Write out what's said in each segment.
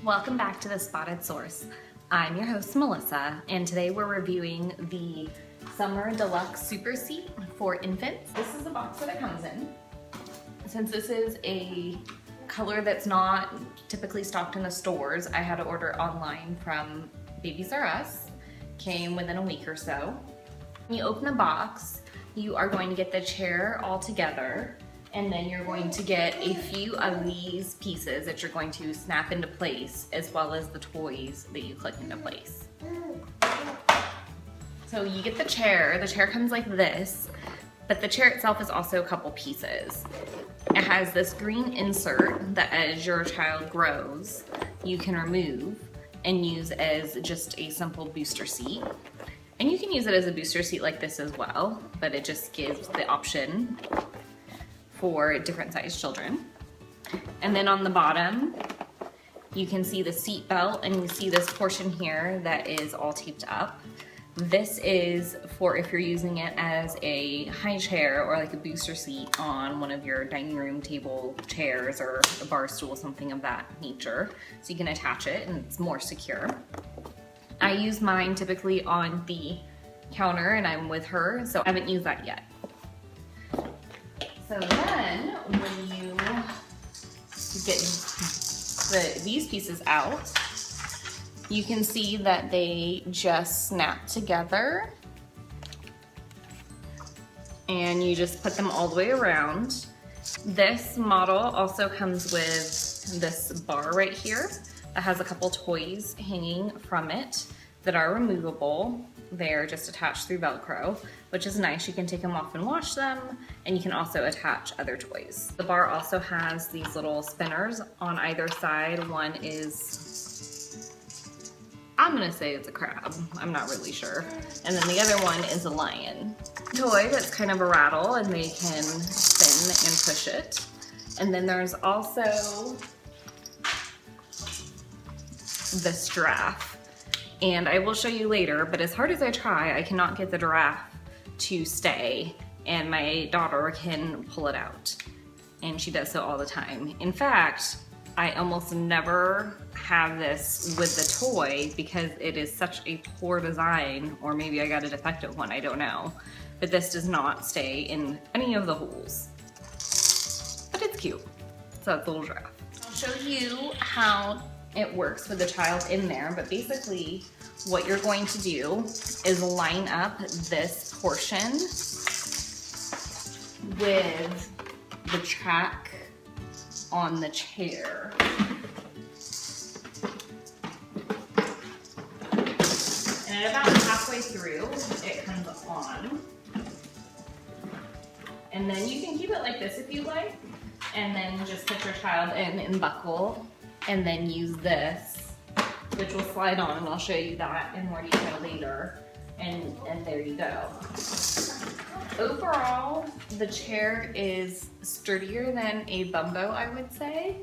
Welcome back to The Spotted Source. I'm your host, Melissa, and today we're reviewing the Summer Deluxe SuperSeat for infants. This is the box that it comes in. Since this is a color that's not typically stocked in the stores, I had to order online from Babies R Us. Came within a week or so. When you open the box, you are going to get the chair all together, and then you're going to get a few of these pieces that you're going to snap into place, as well as the toys that you click into place. So you get the chair comes like this, but the chair itself is also a couple pieces. It has this green insert that as your child grows, you can remove and use as just a simple booster seat. And you can use it as a booster seat like this as well, but it just gives the option for different sized children. And then on the bottom, you can see the seat belt, and you see this portion here that is all taped up. This is for if you're using it as a high chair or like a booster seat on one of your dining room table chairs or a bar stool, something of that nature. So you can attach it and it's more secure. I use mine typically on the counter and I'm with her, so I haven't used that yet. So then when you get these pieces out, you can see that they just snap together, and you just put them all the way around. This model also comes with this bar right here that has a couple toys hanging from it that are removable. They're just attached through Velcro, which is nice. You can take them off and wash them, and you can also attach other toys. The bar also has these little spinners on either side. One is, I'm gonna say it's a crab, I'm not really sure. And then the other one is a lion. Toy that's kind of a rattle, and they can spin and push it. And then there's also this giraffe. And I will show you later, but as hard as I try, I cannot get the giraffe to stay, and my daughter can pull it out. And she does so all the time. In fact, I almost never have this with the toy because it is such a poor design, or maybe I got a defective one, I don't know. But this does not stay in any of the holes. But it's cute. So it's a little giraffe. I'll show you how it works with the child in there, but basically what you're going to do is line up this portion with the track on the chair. And at about halfway through, it comes on. And then you can keep it like this if you like, and then just put your child in and buckle, and then use this, which will slide on, and I'll show you that in more detail later. And there you go. Overall, the chair is sturdier than a Bumbo, I would say.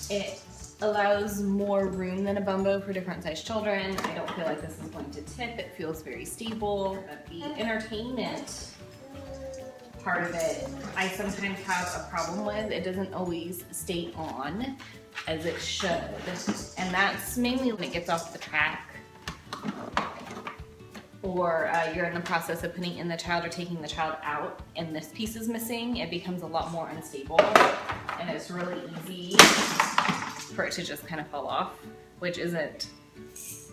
It allows more room than a Bumbo for different sized children. I don't feel like this is going to tip. It feels very stable. But the entertainment part of it, I sometimes have a problem with. It doesn't always stay on as it should, and that's mainly when it gets off the track, or you're in the process of putting in the child or taking the child out and this piece is missing. It becomes a lot more unstable, and it's really easy for it to just kind of fall off, which isn't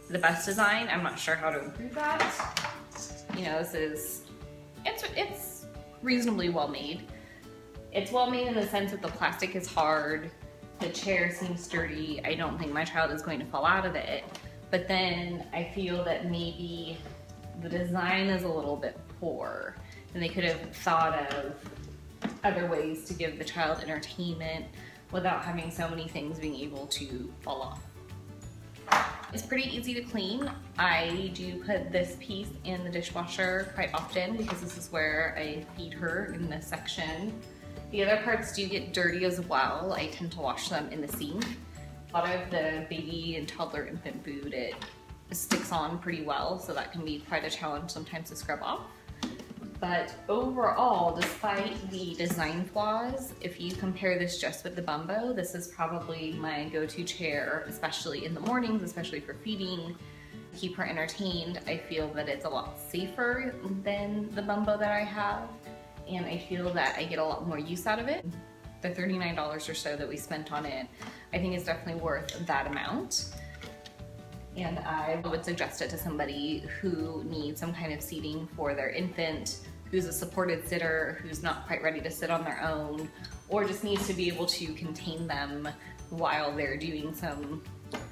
the best design. I'm not sure how to improve that. You know, it's reasonably well made. It's well made in the sense that the plastic is hard. The chair seems sturdy. I don't think my child is going to fall out of it. But then I feel that maybe the design is a little bit poor, and they could have thought of other ways to give the child entertainment without having so many things being able to fall off. It's pretty easy to clean. I do put this piece in the dishwasher quite often because this is where I feed her in this section. The other parts do get dirty as well. I tend to wash them in the sink. A lot of the baby and toddler infant food, it sticks on pretty well, so that can be quite a challenge sometimes to scrub off. But overall, despite the design flaws, if you compare this just with the Bumbo, this is probably my go-to chair, especially in the mornings, especially for feeding, keep her entertained. I feel that it's a lot safer than the Bumbo that I have, and I feel that I get a lot more use out of it. The $39 or so that we spent on it, I think is definitely worth that amount. And I would suggest it to somebody who needs some kind of seating for their infant, who's a supported sitter, who's not quite ready to sit on their own, or just needs to be able to contain them while they're doing some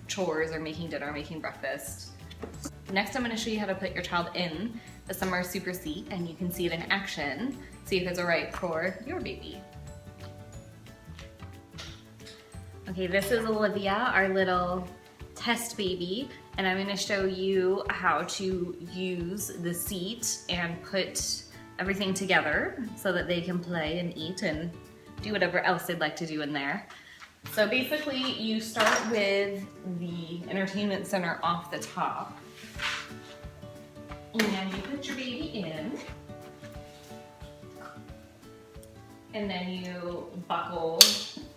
chores or making dinner, making breakfast. Next, I'm going to show you how to put your child in the Summer SuperSeat, and you can see it in action, see if it's alright for your baby. Okay, this is Olivia, our little test baby, and I'm going to show you how to use the seat and put everything together so that they can play and eat and do whatever else they'd like to do in there. So basically, you start with the entertainment center off the top, and you put your baby in, and then you buckle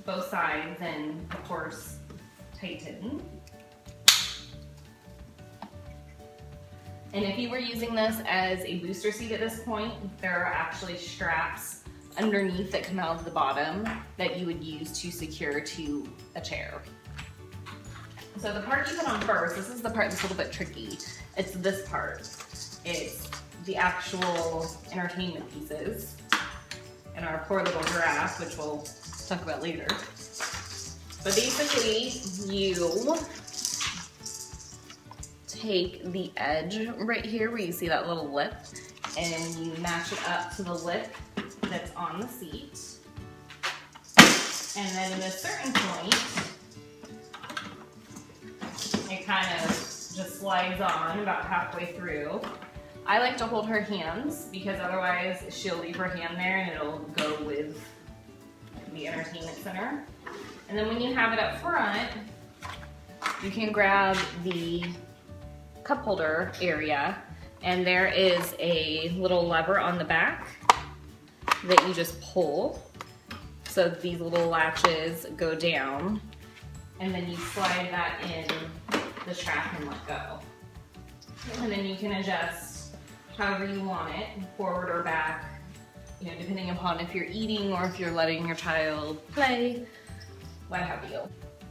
both sides and, of course, tighten. And if you were using this as a booster seat at this point, there are actually straps underneath that come out of the bottom that you would use to secure to a chair. So the part you put on first, this is the part that's a little bit tricky. It's this part. It's the actual entertainment pieces and our poor little giraffe, which we'll talk about later. But basically, you take the edge right here where you see that little lip, and you match it up to the lip that's on the seat. And then at a certain point, it kind of just slides on about halfway through. I like to hold her hands because otherwise she'll leave her hand there and it'll go with the entertainment center. And then when you have it up front, you can grab the cup holder area, and there is a little lever on the back that you just pull. So these little latches go down, and then you slide that in the strap and let go. And then you can adjust however you want it, forward or back, you know, depending upon if you're eating or if you're letting your child play, what have you.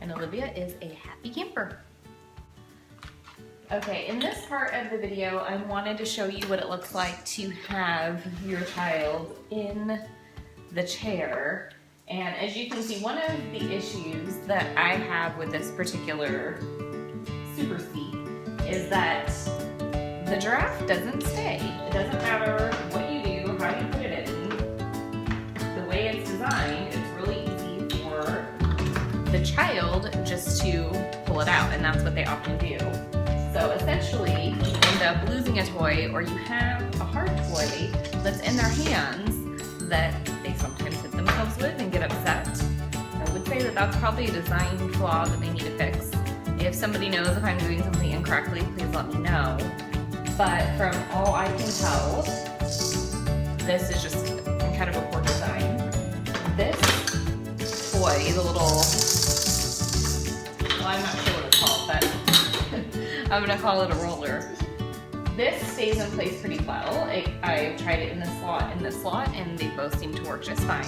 And Olivia is a happy camper. Okay, in this part of the video, I wanted to show you what it looks like to have your child in the chair. And as you can see, one of the issues that I have with this particular SuperSeat is that the giraffe doesn't stay. It doesn't matter what you do, how you put it in. The way it's designed, it's really easy for the child just to pull it out, and that's what they often do. So essentially, you end up losing a toy, or you have a hard toy that's in their hands that they sometimes hit themselves with and get upset. I would say that that's probably a design flaw that they need to fix. If somebody knows if I'm doing something incorrectly, please let me know. But from all I can tell, this is just kind of a poor design. This toy, the little, well, I'm not sure what it's called, but I'm gonna call it a roller. This stays in place pretty well. I've tried it in this slot, and they both seem to work just fine.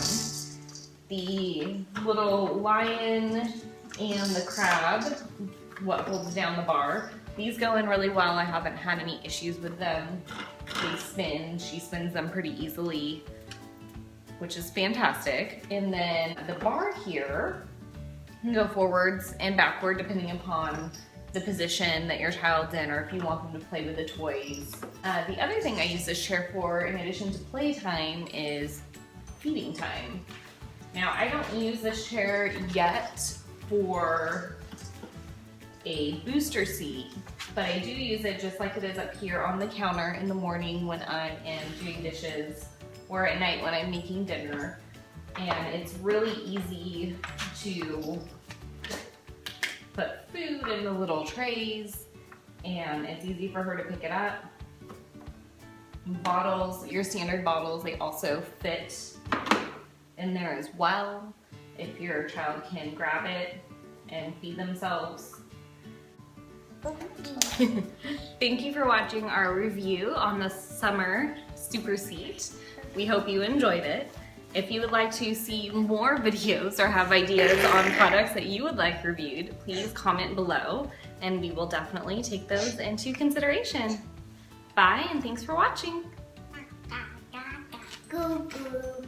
The little lion and the crab, what holds down the bar, these go in really well. I haven't had any issues with them. They spin, she spins them pretty easily, which is fantastic. And then the bar here can go forwards and backward depending upon the position that your child's in, or if you want them to play with the toys. The other thing I use this chair for, in addition to playtime, is feeding time. Now, I don't use this chair yet for a booster seat, but I do use it just like it is up here on the counter in the morning when I am doing dishes, or at night when I'm making dinner. And it's really easy to put food in the little trays, and it's easy for her to pick it up. Bottles, your standard bottles, they also fit in there as well if your child can grab it and feed themselves. Thank you for watching our review on the summer SuperSeat. We hope you enjoyed it. If you would like to see more videos or have ideas on products that you would like reviewed, please comment below and we will definitely take those into consideration. Bye and thanks for watching. Goo goo.